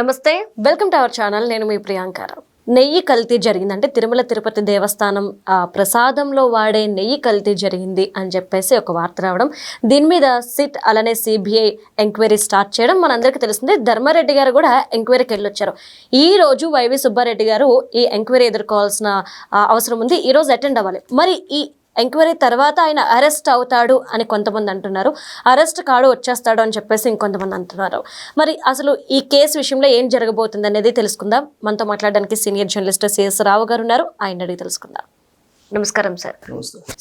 నమస్తే, welcome to our channel. నేను మీ ప్రియాంకారావు. నెయ్యి కల్తీ జరిగిందంటే తిరుమల తిరుపతి దేవస్థానం ప్రసాదంలో వాడే నెయ్యి కల్తీ జరిగింది అని చెప్పేసి ఒక వార్త రావడం, దీని మీద సిట్ అలానే సిబిఐ ఎంక్వైరీ స్టార్ట్ చేయడం మనందరికీ తెలిసిందే. ధర్మారెడ్డి గారు కూడా ఎంక్వైరీకి వెళ్ళొచ్చారు. ఈ రోజు వైవి సుబ్బారెడ్డి గారు ఈ ఎంక్వైరీ ఎదుర్కోవాల్సిన అవసరం ఉంది. ఈ రోజు అటెండ్ అవ్వాలి. మరి ఈ ఎంక్వైరీ తర్వాత ఆయన అరెస్ట్ అవుతాడు అని కొంతమంది అంటున్నారు, అరెస్ట్ కాడు వచ్చేస్తాడు అని చెప్పేసి ఇంకొంతమంది అంటున్నారు. మరి అసలు ఈ కేసు విషయంలో ఏం జరగబోతుంది అనేది తెలుసుకుందాం. మనతో మాట్లాడడానికి సీనియర్ జర్నలిస్ట్ సిఎస్ రావు గారు ఉన్నారు, ఆయన అడిగి తెలుసుకుందాం. నమస్కారం సార్.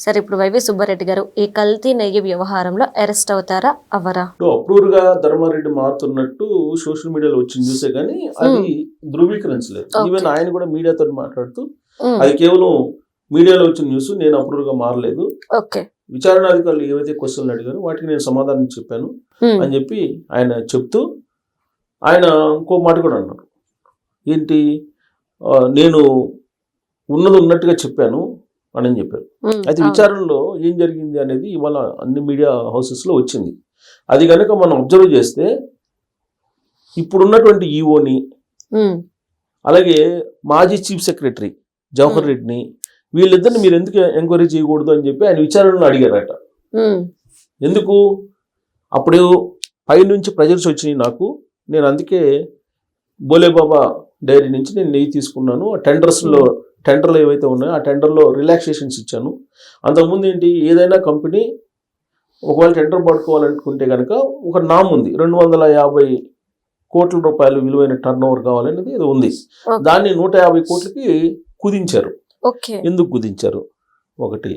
సార్, ఇప్పుడు వైవి సుబ్బారెడ్డి గారు ఈ కల్తీ నెయ్యి వ్యవహారంలో అరెస్ట్ అవుతారా అవ్వరా? అప్రూవ్ గా ధర్మారెడ్డి మారుతున్నట్టు సోషల్ మీడియాలో వచ్చింది చూసే కానీ అది ధృవీకరించలేదు. ఈవెన్ ఆయన కూడా మీడియాతో మాట్లాడుతూ అది కేవలం మీడియాలో వచ్చిన న్యూస్, నేను అప్రూవ్ గా మారలేదు, విచారణ అధికారులు ఏవైతే క్వశ్చన్లు అడిగారో వాటికి నేను సమాధానం చెప్పాను అని చెప్పి ఆయన చెప్తూ ఆయన ఇంకో మాట కూడా అన్నారు. ఏంటి, నేను ఉన్నది ఉన్నట్టుగా చెప్పాను అని చెప్పారు. అయితే విచారణలో ఏం జరిగింది అనేది ఇవాళ అన్ని మీడియా హౌసెస్ లో వచ్చింది. అది కనుక మనం అబ్జర్వ్ చేస్తే ఇప్పుడున్నటువంటి ఈఓని అలాగే మాజీ చీఫ్ సెక్రటరీ జవహర్ రెడ్డిని వీళ్ళిద్దరిని మీరు ఎందుకు ఎంక్వైరీ చేయకూడదు అని చెప్పి ఆయన విచారణలో అడిగారట. ఎందుకు, అప్పుడు పైనుంచి ప్రెజర్స్ వచ్చినాయి నాకు, నేను అందుకే బోలేబాబా డైరీ నుంచి నేను నెయ్యి తీసుకున్నాను, టెండర్లు ఏవైతే ఉన్నాయో ఆ టెండర్లో రిలాక్సేషన్స్ ఇచ్చాను. అంతకుముందు ఏంటి, ఏదైనా కంపెనీ ఒకవేళ టెండర్ పడుకోవాలనుకుంటే కనుక ఒక నామ్ ఉంది, 250 కోట్ల రూపాయలు విలువైన టర్న్ ఓవర్ కావాలనేది ఏదో ఉంది. దాన్ని 150 కోట్లకి కుదించారు. ఎందుకు కుదించారు? ఒకటి.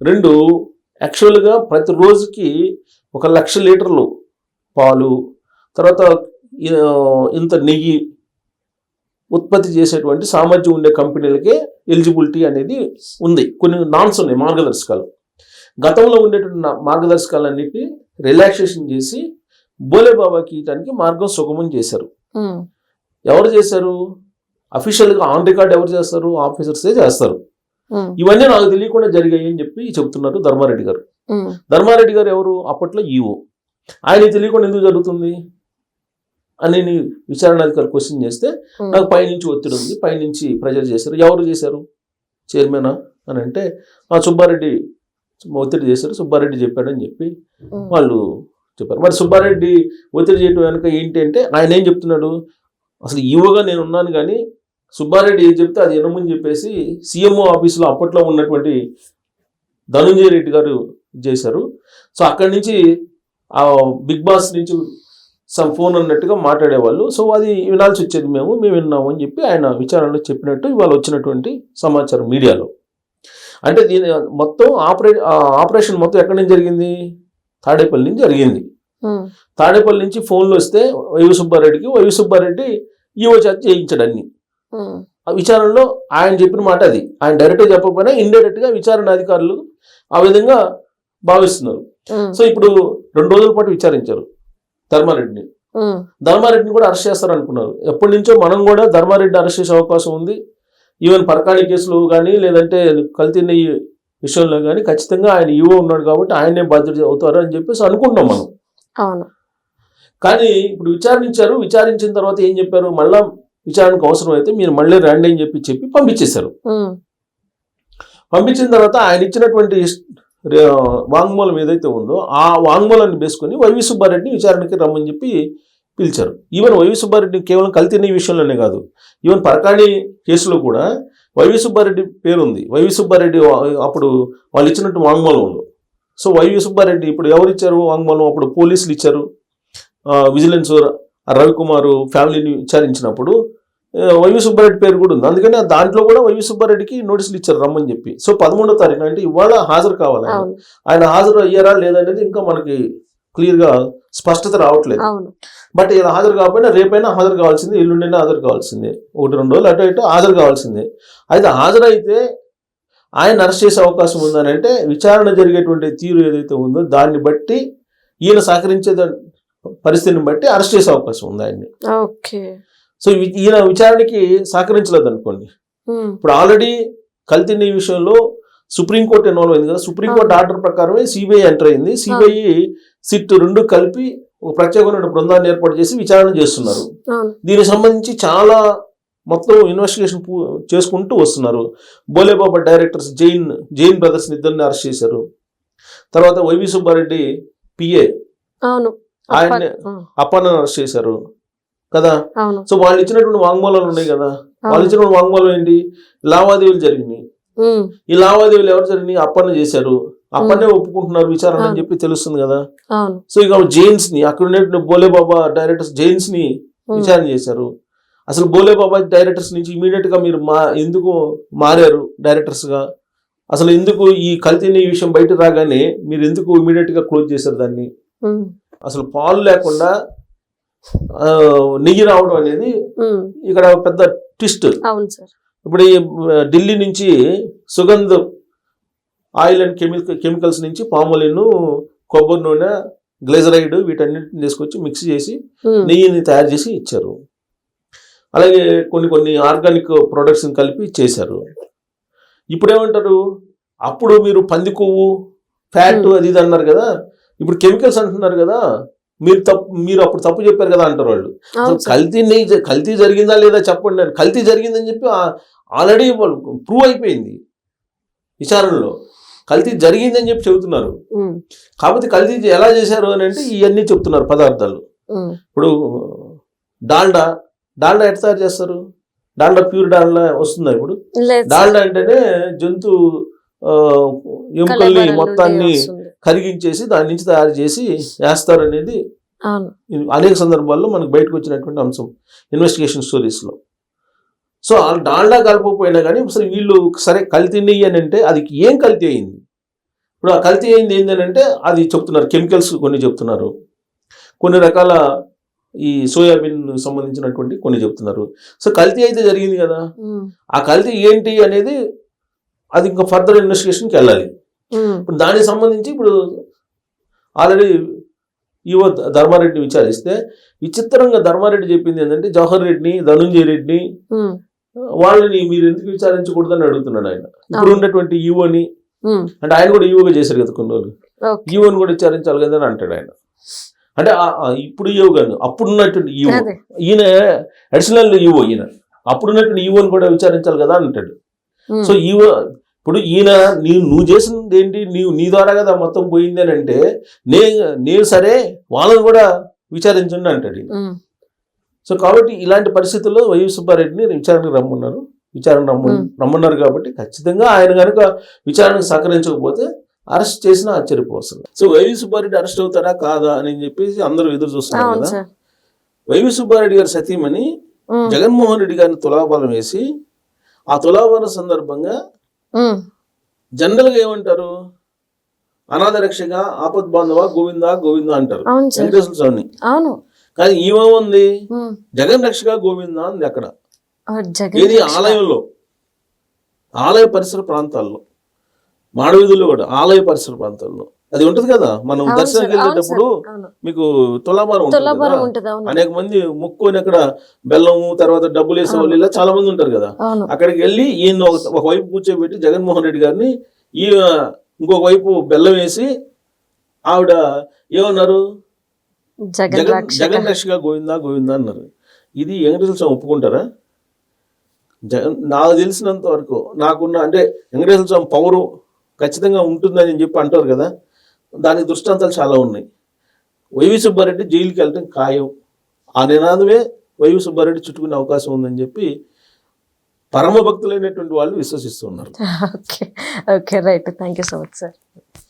రెండు, యాక్చువల్గా ప్రతి రోజుకి 1,00,000 లీటర్లు పాలు, తర్వాత ఇంత నెయ్యి ఉత్పత్తి చేసేటువంటి సామర్థ్యం ఉండే కంపెనీలకే ఎలిజిబిలిటీ అనేది ఉంది. కొన్ని నామ్స్ ఉన్నాయి, మార్గదర్శకాలు. గతంలో ఉండేటువంటి మార్గదర్శకాలన్నిటినీ రిలాక్సేషన్ చేసి బోలేబాబాకి ఇయటానికి మార్గం సుగమం చేశారు. ఎవరు చేశారు? అఫీషియల్గా ఆన్ రికార్డ్ ఎవరు చేస్తారు? ఆఫీసర్సే చేస్తారు. ఇవన్నీ నాకు తెలియకుండా జరిగాయి అని చెప్పి చెప్తున్నారు ధర్మారెడ్డి గారు. ధర్మారెడ్డి గారు ఎవరు? అప్పట్లో ఈఓ. ఆయన తెలియకుండా ఎందుకు జరుగుతుంది అని విచారణ అధికారులు క్వశ్చన్ చేస్తే నాకు పైనుంచి ఒత్తిడి ఉంది, పైనుంచి ప్రెజర్ చేశారు. ఎవరు చేశారు? చైర్మనా అని అంటే సుబ్బారెడ్డి ఒత్తిడి చేశారు, సుబ్బారెడ్డి చెప్పాడని చెప్పి వాళ్ళు చెప్పారు. మరి సుబ్బారెడ్డి ఒత్తిడి చేయడం వెనక ఏంటి అంటే ఆయన ఏం చెప్తున్నాడు, అసలు ఈవోగా నేను ఉన్నాను కానీ సుబ్బారెడ్డి ఏం చెప్తే అది వినమని చెప్పేసి సీఎంఓ ఆఫీసులో అప్పట్లో ఉన్నటువంటి ధనుంజయ రెడ్డి గారు చేశారు. సో అక్కడి నుంచి ఆ బిగ్ బాస్ నుంచి సమ్ ఫోన్ అన్నట్టుగా మాట్లాడేవాళ్ళు. సో అది వినాల్సి వచ్చేది, మేము విన్నాము అని చెప్పి ఆయన విచారణలో చెప్పినట్టు ఇవాళ వచ్చినటువంటి సమాచారం మీడియాలో. అంటే దీని మొత్తం ఆపరేషన్ మొత్తం ఎక్కడి నుంచి జరిగింది? తాడేపల్లి నుంచి జరిగింది. తాడేపల్లి నుంచి ఫోన్లు వస్తే వైవి సుబ్బారెడ్డి ఈవో చేత చేయించాడు అన్ని. ఆ విచారణలో ఆయన చెప్పిన మాట అది. ఆయన డైరెక్ట్గా చెప్పకపోయినా ఇండైరెక్ట్ గా విచారణ అధికారులు ఆ విధంగా భావిస్తున్నారు. సో ఇప్పుడు 2 రోజుల పాటు విచారించారు ధర్మారెడ్డిని. ధర్మారెడ్డిని కూడా అరెస్ట్ చేస్తారు అనుకున్నారు. ఎప్పటి నుంచో మనం కూడా ధర్మారెడ్డి అరెస్ట్ చేసే అవకాశం ఉంది. ఈవెన్ పరకాణి కేసులు కానీ లేదంటే కల్తీ నెయ్యి విషయంలో కానీ ఖచ్చితంగా ఆయన ఈవో ఉన్నాడు కాబట్టి ఆయనే బాధ్యత అవుతారు అని చెప్పేసి అనుకుంటాం మనం. అవును. కానీ ఇప్పుడు విచారించిన తర్వాత ఏం చెప్పారు, మళ్ళా విచారణకు అవసరం అయితే మీరు మళ్ళీ రండి అని చెప్పి పంపించేశారు. పంపించిన తర్వాత ఆయన ఇచ్చినటువంటి వాంగ్మూలం ఏదైతే ఉందో ఆ వాంగ్మూలాన్ని వేసుకుని వైవి సుబ్బారెడ్డిని విచారణకి రమ్మని చెప్పి పిలిచారు. ఈవెన్ వైవి సుబ్బారెడ్డి కేవలం కల్తీ నెయ్యి విషయంలోనే కాదు, ఈవెన్ పరకాణి కేసులో కూడా వైవి సుబ్బారెడ్డి పేరు ఉంది. వైవి సుబ్బారెడ్డి అప్పుడు వాళ్ళు ఇచ్చినట్టు వాంగ్మూలం ఉంది. సో వైవి సుబ్బారెడ్డి ఇప్పుడు ఎవరు ఇచ్చారు వాంగ్మూలం? అప్పుడు పోలీసులు ఇచ్చారు. విజిలెన్స్ రవికుమార్ ఫ్యామిలీని విచారించినప్పుడు వైవి సుబ్బారెడ్డి పేరు కూడా ఉంది. అందుకని దాంట్లో కూడా వైవి సుబ్బారెడ్డికి నోటీసులు ఇచ్చారు రమ్మని చెప్పి. సో 11వ తారీఖు అంటే ఇవాళ హాజరు కావాలి. ఆయన హాజరు అయ్యారా లేదనేది ఇంకా మనకి క్లియర్ గా స్పష్టత రావట్లేదు. బట్ ఇలా హాజరు కాకపోయినా రేపైనా హాజరు కావాల్సిందే, ఎల్లుండైనా హాజరు కావాల్సిందే, 1-2 రోజులు అటు ఇటు హాజరు కావాల్సిందే. అయితే హాజరైతే ఆయన అరెస్ట్ చేసే అవకాశం ఉందని అంటే విచారణ జరిగేటువంటి తీరు ఏదైతే ఉందో దాన్ని బట్టి ఈయన సహకరించే పరిస్థితిని బట్టి అరెస్ట్ చేసే అవకాశం ఉంది ఆయన్ని. సో ఈయన విచారణకి సహకరించలేదు అనుకోండి, ఇప్పుడు ఆల్రెడీ కల్తీ నెయ్యి విషయంలో సుప్రీంకోర్టు ఇన్వాల్వ్ అయింది కదా. సుప్రీంకోర్టు ఆర్డర్ ప్రకారమే సిబిఐ ఎంటర్ అయింది. సిబిఐ సిట్ 2 కలిపి ఒక ప్రత్యేకమైన బృందాన్ని ఏర్పాటు చేసి విచారణ చేస్తున్నారు. అవును. దీనికి సంబంధించి చాలా మొత్తం ఇన్వెస్టిగేషన్ చేసుకుంటూ వస్తున్నారు. బోలేబాబా డైరెక్టర్స్ జైన్ బ్రదర్స్ ఇద్దరిని అరెస్ట్ చేశారు. తర్వాత వైవి సుబ్బారెడ్డి పిఏ అవును. ఆయన్ని అప్పన్న అరెస్ట్ చేశారు కదా. అవును. సో వాళ్ళు ఇచ్చినటువంటి వాంగ్మూలాలు ఉన్నాయి కదా. వాళ్ళు ఇచ్చినటువంటి వాంగ్మూలం ఏంటి? లావాదేవీలు జరిగినాయి. ఈ లావాదేవీలు ఎవరు జరిగినాయి? అప్పన్న చేశారు. అప్పన్నే ఒప్పుకుంటున్నారు విచారణ అని చెప్పి తెలుస్తుంది కదా. అవును. సో ఇక జైన్స్ ని, అక్కడ ఉన్నటువంటి బోలేబాబా డైరెక్టర్స్ జైన్స్ ని విచారణ చేశారు. అసలు బోలేబాబా డైరెక్టర్స్ నుంచి ఇమీడియట్ గా మీరు ఎందుకు మారారు డైరెక్టర్స్ గా? అసలు ఎందుకు ఈ కల్తీ విషయం బయట రాగానే మీరు ఎందుకు ఇమీడియట్ గా క్లోజ్ చేశారు దాన్ని? అసలు పాలు లేకుండా నెయ్యి రావడం అనేది ఇక్కడ పెద్ద ట్విస్ట్. అవును సార్. ఇప్పుడు ఈ ఢిల్లీ నుంచి సుగంధ్ ఆయిల్ అండ్ కెమికల్స్ నుంచి పామోలిన్, కొబ్బరి నూనె, గ్లెజరైడ్ వీటన్నిటిని తీసుకొచ్చి మిక్స్ చేసి నెయ్యిని తయారు చేసి ఇచ్చారు. అలాగే కొన్ని ఆర్గానిక్ ప్రొడక్ట్స్ కలిపి చేశారు. ఇప్పుడు ఏమంటారు? అప్పుడు మీరు పంది కొవ్వు, ఫ్యాట్ అది ఇది అన్నారు కదా, ఇప్పుడు కెమికల్స్ అంటున్నారు కదా, మీరు అప్పుడు తప్పు చెప్పారు కదా అంటారు వాళ్ళు. కల్తీ జరిగిందా లేదా చెప్పండి. కల్తీ జరిగిందని చెప్పి ఆల్రెడీ ప్రూవ్ అయిపోయింది విచారణలో. కల్తీ జరిగిందని చెప్పి చెబుతున్నారు. కాకపోతే కల్తీ ఎలా చేశారు అని అంటే ఇవన్నీ చెప్తున్నారు పదార్థాలు. ఇప్పుడు డాల్డా ఎట్లా తయారు చేస్తారు? డాల్డా ప్యూర్ డాల్డా వస్తుందా ఇప్పుడు? డాల్డా అంటేనే జంతు ఎముకల్ని మొత్తాన్ని కరిగించేసి దాని నుంచి తయారు చేసి వేస్తారు అనేది అనేక సందర్భాల్లో మనకు బయటకు వచ్చినటువంటి అంశం ఇన్వెస్టిగేషన్ స్టోరీస్ లో. సో డాల్డా కలపకపోయినా కానీ అసలు వీళ్ళు సరే కల్తీ నెయ్యి అని అంటే అది ఏం కల్తీ అయింది? ఇప్పుడు ఆ కల్తీ అయింది ఏంటని అంటే అది చెప్తున్నారు. కెమికల్స్ కొన్ని చెప్తున్నారు, కొన్ని రకాల ఈ సోయాబీన్ సంబంధించినటువంటి కొన్ని చెప్తున్నారు. సో కల్తీ అయితే జరిగింది కదా, ఆ కల్తీ ఏంటి అనేది అది ఇంకా ఫర్దర్ ఇన్వెస్టిగేషన్కి వెళ్ళాలి. ఇప్పుడు దానికి సంబంధించి ఇప్పుడు ఆల్రెడీ ఈవో ధర్మారెడ్డిని విచారిస్తే విచిత్రంగా ధర్మారెడ్డి చెప్పింది ఏంటంటే జవహర్ రెడ్డిని, ధనుంజయ రెడ్డిని వాళ్ళని మీరు ఎందుకు విచారించకూడదని అడుగుతున్నాడు ఆయన. ఇప్పుడు ఉన్నటువంటి ఈవోని, అంటే ఆయన కూడా ఈవోగా చేశారు కదా కొన్ని రోజులు, ఈవోని కూడా విచారించాలి కదా అని అంటాడు ఆయన. అంటే ఇప్పుడు ఈవో కాదు, అప్పుడున్నటువంటి ఈవో, ఈయన అడిషనల్ ఈవో, ఈయన అప్పుడున్నటువంటి ఈవోని కూడా విచారించాలి కదా అంటాడు. సో ఈవో ఇప్పుడు ఈయన నువ్వు చేసింది ఏంటి, నీ ద్వారా కదా మొత్తం పోయింది అని అంటే నేను సరే వాళ్ళని కూడా విచారించండి అంటాడు. సో కాబట్టి ఇలాంటి పరిస్థితుల్లో వైవి సుబ్బారెడ్డిని విచారణకు రమ్మన్నారు కాబట్టి ఖచ్చితంగా ఆయన కనుక విచారణకు సహకరించకపోతే అరెస్ట్ చేసినా ఆశ్చర్యపోతుంది. సో వైవి సుబ్బారెడ్డి అరెస్ట్ అవుతారా కాదా అని చెప్పేసి అందరూ ఎదురు చూస్తున్నారు కదా. వైవి సుబ్బారెడ్డి గారి సతీమణి జగన్మోహన్ రెడ్డి గారిని తులాభారం వేసి, ఆ తులాభారం సందర్భంగా జనరల్ గా ఏమంటారు? అనాథ రక్షగా, ఆపద్ బాంధవ, గోవిందా గోవిందా అంటారు వెంకటేశ్వర స్వామిని. కానీ ఏమేముంది? జగన్ రక్షగా గోవిందా అంది అక్కడ. ఇది ఆలయంలో, ఆలయ పరిసర ప్రాంతాల్లో, మాడవీధుల్లో కూడా ఆలయ పరిసర ప్రాంతాల్లో అది ఉంటది కదా. మనం దర్శనానికి వెళ్ళేటప్పుడు మీకు తులాభారం ఉంటుంది కదా, అనేక మంది మొక్కుని అక్కడ బెల్లము తర్వాత డబ్బులు వేసే వాళ్ళు ఇలా చాలా మంది ఉంటారు కదా. అక్కడికి వెళ్ళి ఈయన ఒకవైపు కూర్చోబెట్టి జగన్మోహన్ రెడ్డి గారిని ఇంకొక వైపు బెల్లం వేసి ఆవిడ ఏమన్నారు? జగన్ రక్షగా గోవిందా గోవిందా అన్నారు. ఇది వెంకటేశ్వర స్వామి ఒప్పుకుంటారా? నాకు తెలిసినంత వరకు నాకున్న అంటే వెంకటేశ్వర స్వామి పవరు ఖచ్చితంగా ఉంటుందని చెప్పి అంటారు కదా, దానికి దృష్టాంతాలు చాలా ఉన్నాయి. వైవి సుబ్బారెడ్డి జైలుకి వెళ్ళటం ఖాయం, ఆ నినాదమే వైవి సుబ్బారెడ్డి చుట్టుకునే అవకాశం ఉందని చెప్పి పరమ భక్తులైనటువంటి వాళ్ళు విశ్వసిస్తున్నారు. Okay right, thank you so much sir.